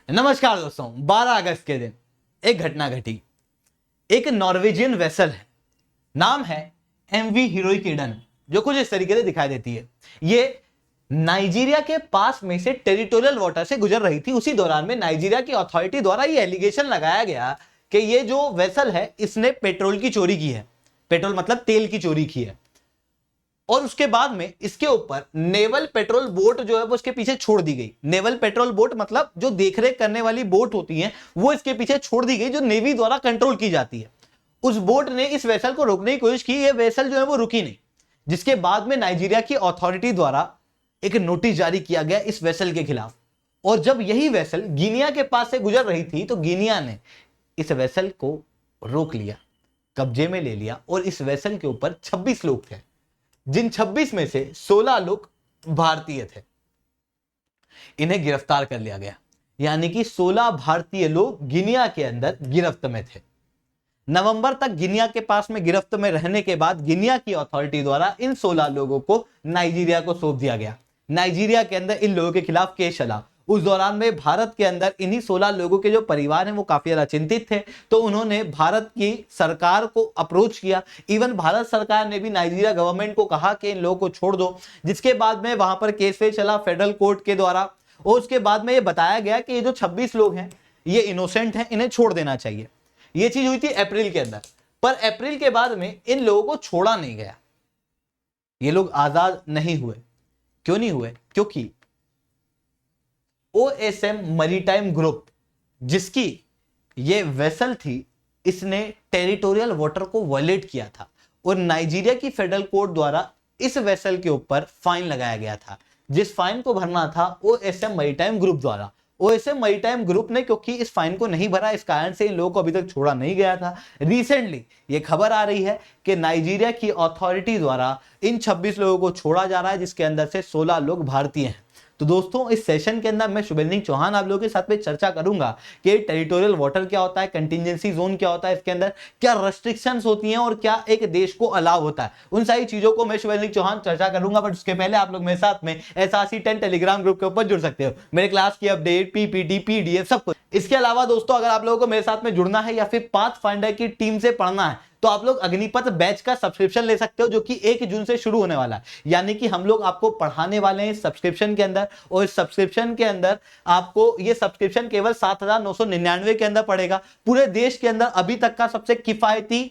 नमस्कार दोस्तों, 12 अगस्त के दिन एक घटना घटी। एक नॉर्वेजियन वेसल है, नाम है एमवी हीरोइकिडन, जो कुछ इस तरीके से दिखाई देती है। ये नाइजीरिया के पास में से टेरिटोरियल वाटर से गुजर रही थी। उसी दौरान में नाइजीरिया की अथॉरिटी द्वारा ये एलिगेशन लगाया गया कि ये जो वेसल है इसने पेट्रोल की चोरी की है। पेट्रोल मतलब तेल की चोरी की है। और उसके बाद में इसके ऊपर नेवल पेट्रोल बोट जो है वो इसके पीछे छोड़ दी गई। नेवल पेट्रोल बोट मतलब जो देखरेख करने वाली बोट होती है वो इसके पीछे छोड़ दी गई, जो नेवी द्वारा कंट्रोल की जाती है। उस बोट ने इस वेसल को रोकने की कोशिश की, ये वेसल जो है वो रुकी नहीं। जिसके बाद में नाइजीरिया की अथॉरिटी द्वारा एक नोटिस जारी किया गया इस वेसल के खिलाफ। और जब यही वेसल गिनिया के पास से गुजर रही थी तो गिनिया ने इस वेसल को रोक लिया, कब्जे में ले लिया। और इस वेसल के ऊपर 26 लोग थे, जिन 26 में से 16 लोग भारतीय थे। इन्हें गिरफ्तार कर लिया गया, यानी कि 16 भारतीय लोग गिनिया के अंदर गिरफ्त में थे। नवंबर तक गिनिया के पास में गिरफ्त में रहने के बाद गिनिया की अथॉरिटी द्वारा इन 16 लोगों को नाइजीरिया को सौंप दिया गया। नाइजीरिया के अंदर इन लोगों के खिलाफ केस चला। उस दौरान में भारत के अंदर इन्हीं 16 लोगों के जो परिवार हैं वो काफी ज्यादा चिंतित थे, तो उन्होंने भारत की सरकार को अप्रोच किया। इवन भारत सरकार ने भी नाइजीरिया गवर्नमेंट को कहा कि इन लोगों को छोड़ दो, जिसके बाद में वहां पर केस वे चला फेडरल कोर्ट के द्वारा। और उसके बाद में ये बताया गया कि ये जो 26 लोग हैं ये इनोसेंट हैं, इन्हें छोड़ देना चाहिए। ये चीज हुई थी अप्रैल के अंदर, पर अप्रैल के बाद में इन लोगों को छोड़ा नहीं गया। ये लोग आजाद नहीं हुए। क्यों नहीं हुए? क्योंकि OSM मैरीटाइम ग्रुप, जिसकी ये वेसल थी, इसने टेरिटोरियल वाटर को वायलेट किया था और नाइजीरिया की फेडरल कोर्ट द्वारा इस वेसल के ऊपर फाइन लगाया गया था, जिस फाइन को भरना था OSM मैरीटाइम ग्रुप द्वारा। OSM मैरीटाइम ग्रुप ने क्योंकि इस फाइन को नहीं भरा, इस कारण से इन लोगों को अभी तक छोड़ा नहीं गया था। रिसेंटली ये खबर आ रही है कि नाइजीरिया की अथॉरिटी द्वारा इन 26 लोगों को छोड़ा जा रहा है, जिसके अंदर से 16 लोग भारतीय हैं। तो दोस्तों, इस सेशन के अंदर मैं शुभेंद्र सिंह चौहान आप लोगों के साथ में चर्चा करूंगा कि टेरिटोरियल वाटर क्या होता है, कंटिजेंसी जोन क्या होता है, इसके अंदर क्या रेस्ट्रिक्शंस होती हैं और क्या एक देश को अलाउ होता है। उन सारी चीजों को मैं शुभेंद्र सिंह चौहान चर्चा करूंगा। बट उसके पहले आप लोग मेरे साथ में SRC 10 टेलीग्राम ग्रुप के ऊपर जुड़ सकते हो। मेरे क्लास की अपडेट, PPT, PDF सब कुछ। इसके अलावा दोस्तों, अगर आप लोगों को मेरे साथ में जुड़ना है या फिर पाथफाइंडर की टीम से पढ़ना है तो आप लोग अग्निपथ बैच का सब्सक्रिप्शन ले सकते हो, जो कि 1 जून से शुरू होने वाला है। यानी कि हम लोग आपको पढ़ाने वाले हैं सब्सक्रिप्शन के अंदर, और इस सब्सक्रिप्शन के अंदर आपको ये सब्सक्रिप्शन केवल 7,999 के अंदर पड़ेगा। पूरे देश के अंदर अभी तक का सबसे किफायती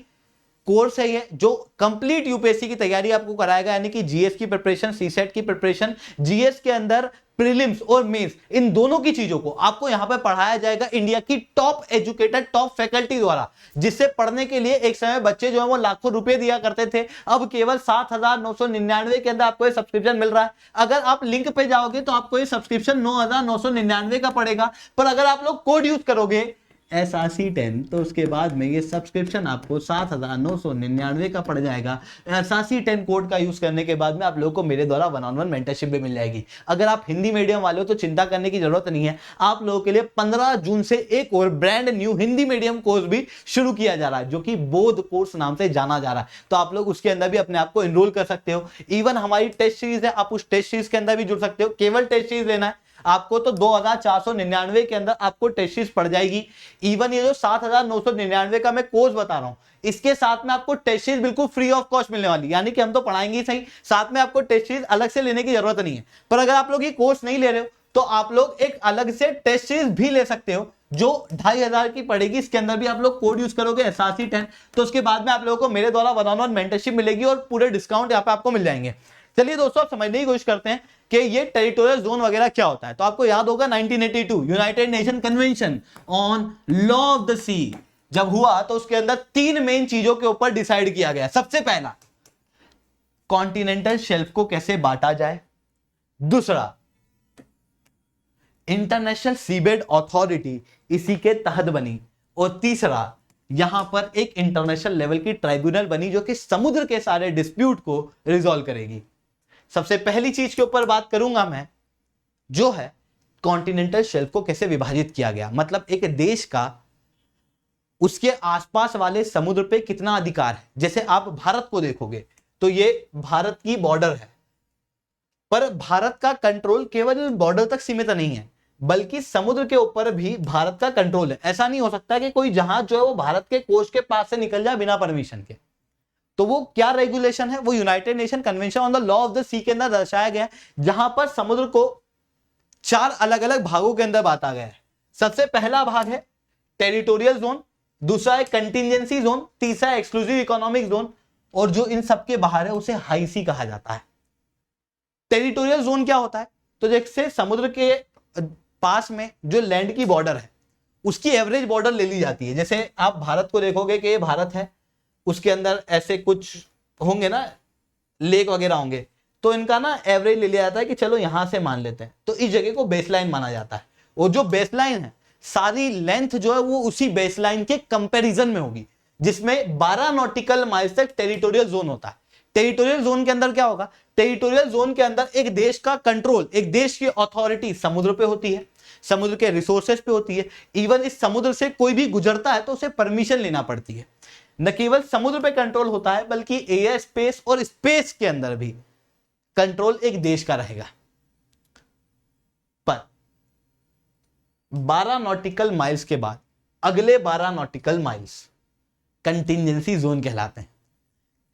कोर्स है ये, जो कंप्लीट यूपीएससी की तैयारी आपको कराएगा। यानी कि जीएस की प्रिपरेशन, सीसेट की प्रिपरेशन, जीएस के अंदर प्रीलिम्स और मेंस, इन दोनों की चीजों को आपको यहां पर पढ़ाया जाएगा इंडिया की टॉप एजुकेटेड, टॉप फैकल्टी द्वारा। जिससे पढ़ने के लिए एक समय बच्चे जो है वो लाखों रुपए दिया करते थे, अब केवल 7,999 के अंदर आपको ये सब्सक्रिप्शन मिल रहा है। अगर आप लिंक पे जाओगे तो आपको ये सब्सक्रिप्शन 9,999 का पड़ेगा, पर अगर आप लोग कोड यूज करोगे SRC 10 तो उसके बाद में ये सब्सक्रिप्शन आपको 7,999 का पड़ जाएगा। SRC 10 कोड का यूज करने के बाद में आप लोगों को मेरे द्वारा 1-on-1 मेंटरशिप भी मिल जाएगी। अगर आप हिंदी मीडियम वाले हो तो चिंता करने की जरूरत नहीं है। आप लोगों के लिए 15 जून से एक और brand new Hindi medium course भी शुरू किया जा रहा है, जो कि बोध कोर्स नाम से जाना जा रहा है। तो आप लोग उसके अंदर भी अपने आप को एनरोल कर सकते हो। इवन हमारी टेस्ट सीरीज है, आप उस टेस्ट सीरीज के अंदर भी जुड़ सकते हो। केवल टेस्ट सीरीज लेना है आपको तो 2,499 के अंदर आपको टेस्ट सीरीज पड़ जाएगी। इवन ये जो 7,999 का मैं कोर्स बता रहा हूं, इसके साथ में आपको टेस्ट सीरीज बिल्कुल फ्री ऑफ कॉस्ट मिलने वाली। यानी कि हम तो पढ़ाएंगे ही सही, साथ में आपको टेस्ट सीरीज अलग से लेने की जरूरत नहीं है। पर अगर आप लोग ये कोर्स नहीं ले रहे हो तो आप लोग एक अलग से टेस्ट सीरीज भी ले सकते हो, जो 2,500 की पड़ेगी। इसके अंदर भी आप लोग कोड यूज करोगे SRC 10, तो उसके बाद में आप लोगों को मेरे द्वारा 1-on-1 मेंटरशिप मिलेगी और पूरे डिस्काउंट यहाँ पे आपको मिल जाएंगे। चलिए दोस्तों, आप समझने की कोशिश करते हैं कि ये टेरिटोरियल जोन वगैरह क्या होता है। तो आपको याद होगा 1982 United Nation convention on law of the sea जब हुआ तो उसके अंदर 3 मेन चीजों के ऊपर डिसाइड किया गया। सबसे पहला, कॉन्टिनेंटल शेल्फ को कैसे बांटा जाए। दूसरा, इंटरनेशनल सीबेड अथॉरिटी इसी के तहत बनी। और तीसरा, यहां पर एक इंटरनेशनल लेवल की ट्राइब्यूनल बनी जो कि समुद्र के सारे डिस्प्यूट को रिजॉल्व करेगी। सबसे पहली चीज के ऊपर बात करूंगा मैं, जो है कॉन्टिनेंटल शेल्फ को कैसे विभाजित किया गया। मतलब एक देश का उसके आसपास वाले समुद्र पे कितना अधिकार है। जैसे आप भारत को देखोगे तो ये भारत की बॉर्डर है, पर भारत का कंट्रोल केवल बॉर्डर तक सीमित नहीं है। बल्कि समुद्र के ऊपर भी भारत का कंट्रोल है। ऐसा नहीं हो सकता कि कोई जहाज जो है वो भारत के कोस्ट के पास से निकल जाए बिना परमिशन के। तो वो क्या रेगुलेशन है, वो United Nation convention on the law of the sea के अंदर दर्शाया गया है, जहां पर समुद्र को 4 अलग अलग भागों के अंदर बांटा गया है। सबसे पहला भाग है टेरिटोरियल जोन, दूसरा है कंटिजेंसी जोन, तीसरा है एक्सक्लूसिव इकोनॉमिक जोन, और जो इन सबके बाहर है उसे हाई सी कहा जाता है। टेरिटोरियल जोन क्या होता है, तो जैसे समुद्र के पास में जो लैंड की बॉर्डर है उसकी एवरेज बॉर्डर ले ली जाती है। जैसे आप भारत को देखोगे कि ये भारत है, उसके अंदर ऐसे कुछ होंगे ना, लेक वगैरह होंगे, तो इनका ना एवरेज ले लिया जाता है कि चलो यहां से मान लेते हैं, तो इस जगह को बेसलाइन माना जाता है। और जो बेसलाइन है सारी लेंथ जो है वो उसी बेसलाइन के कंपैरिजन में होगी, जिसमें 12 नॉटिकल माइल्स तक टेरिटोरियल जोन होता है। टेरिटोरियल जोन के अंदर क्या होगा, टेरिटोरियल जोन के अंदर एक देश का कंट्रोल, एक देश की अथॉरिटी समुद्र पे होती है, समुद्र के रिसोर्सेज पे होती है। इवन इस समुद्र से कोई भी गुजरता है तो उसे परमिशन लेना पड़ती है। न केवल समुद्र पे कंट्रोल होता है बल्कि एयर स्पेस और स्पेस के अंदर भी कंट्रोल एक देश का रहेगा। पर 12 नॉटिकल माइल्स के बाद अगले 12 नॉटिकल माइल्स कंटिजेंसी जोन कहलाते हैं।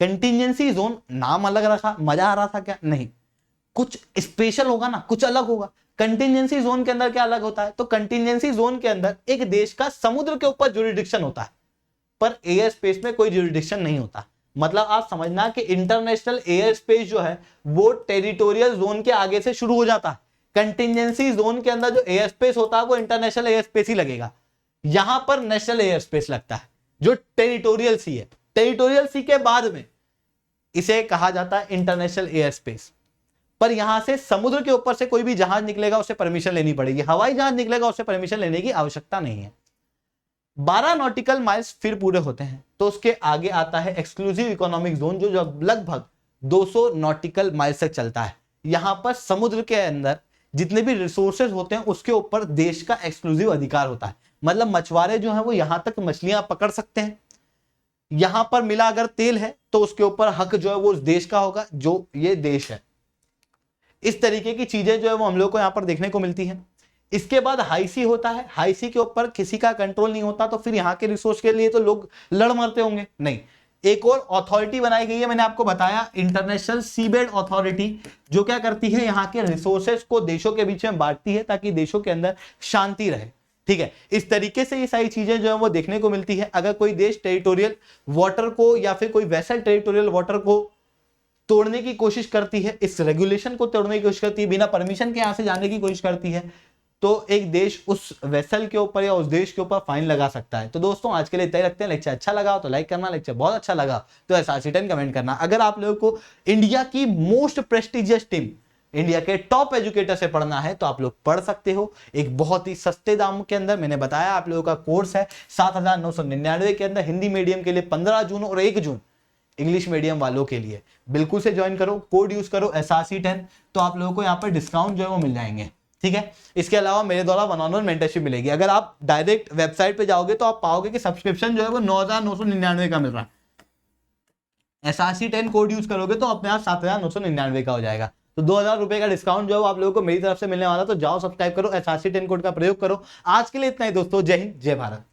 कंटिजेंसी जोन नाम अलग रखा, मजा आ रहा था क्या? नहीं, कुछ स्पेशल होगा ना, कुछ अलग होगा। कंटिजेंसी जोन के अंदर क्या अलग होता है, तो कंटिजेंसी जोन के अंदर एक देश का समुद्र के ऊपर ज्यूरिडिक्शन होता है, पर एयर स्पेस में कोई ज्यूरिडिक्शन नहीं होता। मतलब आप समझना कि इंटरनेशनल एयर स्पेस जो है वो टेरिटोरियल जोन के आगे से शुरू हो जाता है। कंटिजेंसी जोन के अंदर जो एयर स्पेस होता है वो इंटरनेशनल एयर स्पेस ही लगेगा। यहां पर नेशनल एयर स्पेस लगता है जो टेरिटोरियल सी है। टेरिटोरियल सी के बाद में इसे कहा जाता है इंटरनेशनल एयर स्पेस। पर यहां से समुद्र के ऊपर से कोई भी जहाज निकलेगा उसे परमिशन लेनी पड़ेगी, हवाई जहाज निकलेगा उसे परमिशन लेने की आवश्यकता नहीं है। 12 नॉटिकल माइल्स फिर पूरे होते हैं तो उसके आगे आता है एक्सक्लूसिव इकोनॉमिक जोन, जो लगभग 200 नॉटिकल माइल्स तक चलता है। यहां पर समुद्र के अंदर जितने भी रिसोर्सेज होते हैं उसके ऊपर देश का एक्सक्लूसिव अधिकार होता है। मतलब मछुआरे जो हैं वो यहां तक मछलियां पकड़ सकते हैं, यहां पर मिला अगर तेल है तो उसके ऊपर हक जो है वो उस देश का होगा जो ये देश है। इस तरीके की चीजें जो है वो हम लोग को यहां पर देखने को मिलती हैं। इसके बाद हाई सी होता है, हाई सी के ऊपर किसी का कंट्रोल नहीं होता, तो फिर यहाँ के रिसोर्स के लिए तो लोग लड़ मरते होंगे। नहीं, एक और अथॉरिटी बनाई गई है, मैंने आपको बताया इंटरनेशनल सीबेड अथॉरिटी, जो क्या करती है यहाँ के रिसोर्सेज को देशों के बीच में बांटती है ताकि देशों के अंदर शांति रहे। ठीक है, इस तरीके से ये सारी चीजें जो है वो देखने को मिलती है। अगर कोई देश टेरिटोरियल वाटर को या फिर कोई वेसल टेरिटोरियल वाटर को तोड़ने की कोशिश करती है, इस रेगुलेशन को तोड़ने की कोशिश करती है, बिना परमिशन के यहां से जाने की कोशिश करती है, तो एक देश उस वेसल के ऊपर या उस देश के ऊपर फाइन लगा सकता है। तो दोस्तों आज के लिए इतना ही रखते हैं। लेक्चर अच्छा लगा तो लाइक करना, लेक्चर बहुत अच्छा लगा तो SRC10 कमेंट करना। अगर आप लोगों को इंडिया की मोस्ट प्रेस्टिजियस टीम, इंडिया के टॉप एजुकेटर से पढ़ना है तो आप लोग पढ़ सकते हो, एक बहुत ही सस्ते दाम के अंदर। मैंने बताया आप लोगों का कोर्स है 7,999 के अंदर, हिंदी मीडियम के लिए 15 जून और 1 जून इंग्लिश मीडियम वालों के लिए। बिल्कुल से ज्वाइन करो, कोड यूज करो SRC10, तो आप लोगों को यहाँ पर डिस्काउंट जो है वो मिल जाएंगे। ठीक है, इसके अलावा मेरे द्वारा 1-on-1 मेंटरशिप मिलेगी। अगर आप डायरेक्ट वेबसाइट पे जाओगे तो आप पाओगे कि सब्सक्रिप्शन जो है वो 9,999 का मिल रहा है। SRC10 कोड यूज करोगे तो अपने आप 7,999 का हो जाएगा। तो 2,000 रुपए का डिस्काउंट जो है आप लोगों को मेरी तरफ से मिलने वाला। तो जाओ सब्सक्राइब करो, SRC10 कोड का प्रयोग करो। आज के लिए इतना ही दोस्तों, जय हिंद जय भारत।